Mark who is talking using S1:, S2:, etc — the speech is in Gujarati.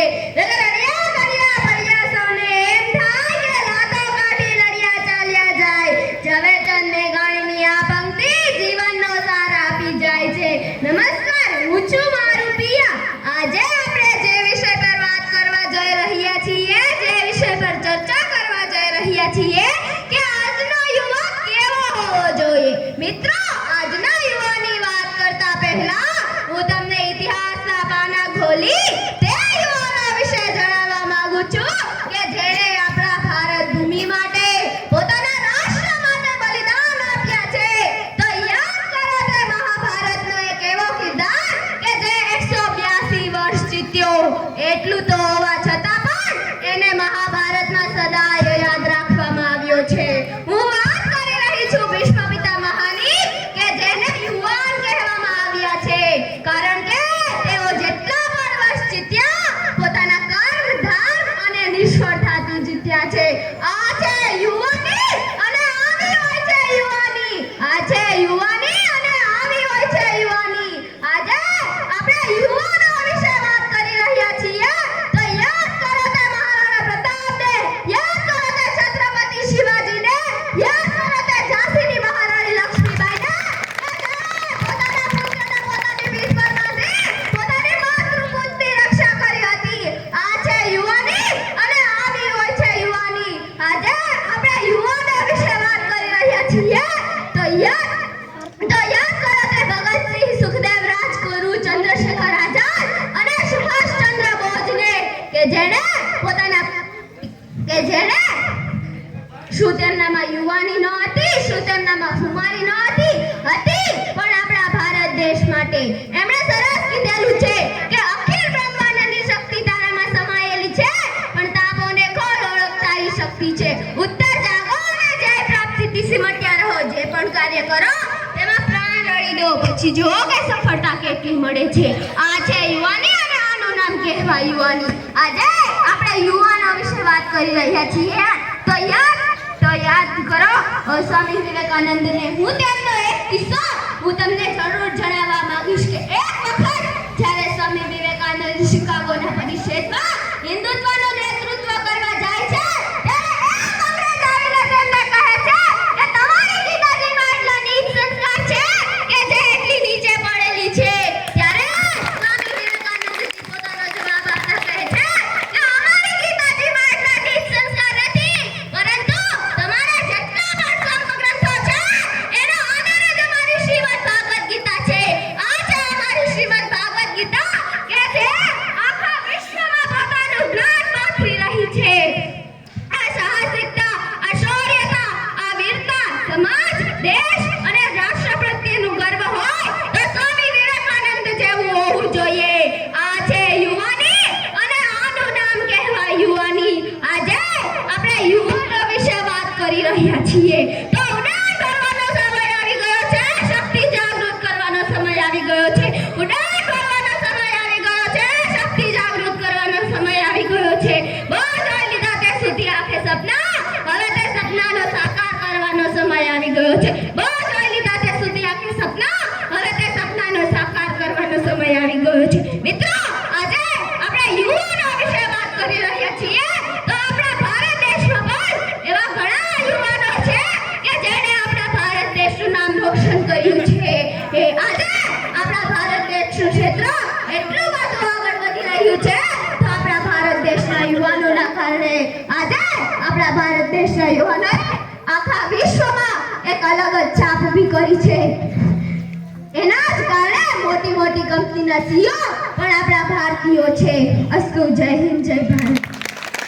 S1: રગડ્યા કર્યા પડ્યા સૌને એમ થાય કે લાતો કાઢી લડ્યા ચાલ્યા જાય. ઝવેરચંદ મેઘાણીની આ પંક્તિ જીવનનો સાર આપી જાય છે. નમસ્કાર, હું છું મારું પિયા. આજે આપણે જે વિષય પર વાત કરવા જઈ રહ્યા છીએ, જે વિષય પર ચર્ચા કરવા જઈ રહ્યા છીએ કે આજનો યુવક કેવો હોવો જોઈએ. મિત્રો, આજના યુવાની વાત કરતા પહેલા હું તમને ઇતિહાસના પાના ખોલી તે યુવાનો વિશે જણાવવા માંગુ છું કે જેણે આપણા ભારત ભૂમિ માટે, પોતાના રાષ્ટ્ર માટે બલિદાન આપ્યા છે. તો યાદ કરો તે મહાભારતનો એક એવો કિરદાર કે જે 182 વર્ષ જીત્યો. એટલું તો હોવા છતાં પણ એને મહાભારતમાં સદાય યાદ રાખવામાં આવ્યો છે. હું વાત કરી રહી છું ભીષ્મ પિતામહની, કે જેને યુવાન કહેવામાં આવ્યા છે કારણ કે તેઓ જેટલા પણ વર્ષ જીત્યા, પોતાના કર્મ, ધર્મ અને નિષ્ફળતાથી જીત્યા છે. આ છે યુવાની અને આવી હોય છે યુવાની. આ છે યુવાની અને આવી હોય છે યુવાની. આજે આપણે યુવાનો વિશે વાત કરી રહ્યા છીએ. તો યાદ કરો તે મહારાણા પ્રતાપને, યાદ કરો તે છત્રપતિ શિવાજીને, યાદ કરો તે ઝાંસીની મહારાણી લક્ષ્મીબાઈને, પોતાના પુત્રને પોતાની વીરપરમાંથી પોતાની માતૃભૂમિની રક્ષા કરી હતી. આ છે યુવાની અને આવી હોય છે યુવાની. આજે આપણે યુવાનો વિશે વાત કરી રહ્યા છીએ. તો યાદ કરો તે ભગતસિંહ, સુખદેવ, રાજગુરુ, ચંદ્રશેખર આઝાદ અને સુભાષચંદ્ર બોઝને, કે જેણે શું તેમનામાં યુવાની ન હતી, શું તેમનામાં ખુમારી ન હતી, પણ આપણા ભારત દેશ માટે એમણે સરસ કીધેલું છે કે અખિલ બ્રહ્માંડની શક્તિ તારામાં સમાયેલી છે, પણ તાપોને ખોલ ઓળખ તારી શક્તિ છે. ઉત્તર જાગો અને જય પ્રાપ્તિથી સિમટ્યા રહો. જે પણ કાર્ય કરો તેમાં પ્રાણ રળી દો, પછી જો કે સફળતા કેટલી મળે છે. આ છે યુવાની અને આનું નામ કહેવાય યુવાની. આજે આપણે યુવાનો વિશે વાત કરી રહ્યા છીએ. તો યાદ કરો સ્વામી વિવેકાનંદને. હું તેમનો એક કિસ્સો હું તમને જરૂર જણાવવા માંગીશ કે એક વખત જ્યારે સ્વામી વિવેકાનંદ શિકાગોના પરિષદમાં હિન્દુત્વનું નેતૃત્વ કરવા જાય છે, ત્યારે એક અંગ્રેજ આવીને તેમને કહે છે કે તમારી ગીતાજીમાં એટલા નીચ સંસ્કાર છે કે જે એટલી નીચે પડેલી છે. ત્યારે સ્વામી વિવેકાનંદજી પોતાનો જવાબ આપતા કહે છે કે અમારી ગીતાજીમાં એટલા નીચ સંસ્કાર નથી, પરંતુ તમારા જેટલા પણ ધર્મગ્રંથો છે એનો આધાર જ અમારી શ્રીમદ ભાગવત ગીતા છે. આ છે અમારી શ્રીમદ ભાગવત ગીતા કે જે આખા વિશ્વમાં પોતાનું જ્ઞાન પાઠવી રહી છે. આ સાહસિકતા, આ શૌર્યતા, આ વીરતા સમાજ, દેશ અને રાષ્ટ્ર પ્રત્યેનું ગર્વ હોય તો સ્વામી વિવેકાનંદ જેવું હોવું જોઈએ. આ છે યુવાની અને આનું નામ કહેવાય યુવાની. આજે આપણે યુવાનો વિશે વાત કરી રહ્યા છીએ. તો ઉડાન ભરવાનો સમય આવી ગયો છે, શક્તિ જાગૃત કરવાનો સમય આવી ગયો છે. ઉડાન ભરવાનો સમય આવી ગયો છે, શક્તિ જાગૃત કરવાનો સમય આવી ગયો છે. બહુ જોઈ લીધા તે સુધી આંખે સપના, હવે તે સપનાનો સાકાર કરવાનો સમય આવી ગયો છે. બહુ જોઈ લીધા તે સુધી આંખે સપના, હવે તે સપનાનો સાકાર કરવાનો સમય આવી ગયો છે. મિત્રો, આજે આપણે યુવાનો વિશે વાત કરી રહ્યા છીએ. તો આપણા ભારત દેશમાં પણ એવા ઘણા યુવાનો છે કે જેણે આપણા ભારત દેશનું નામ રોશન કર્યું છે. આજે આપણા ભારત દેશનું ક્ષેત્ર એટલું બધું આગળ વધી રહ્યું છે, તો આપણા ભારત દેશના યુવાનોના કારણે આજે આપણા ભારત દેશના યુવાનોએ આખા વિશ્વમાં એક અલગ જ છાપ ઊભી કરી છે. એના જ કારણે મોટી મોટી કંપનીના CEO પણ આપણા ભારતીયો છે. અસ્તુ. જય હિન્દ, જય ભારત.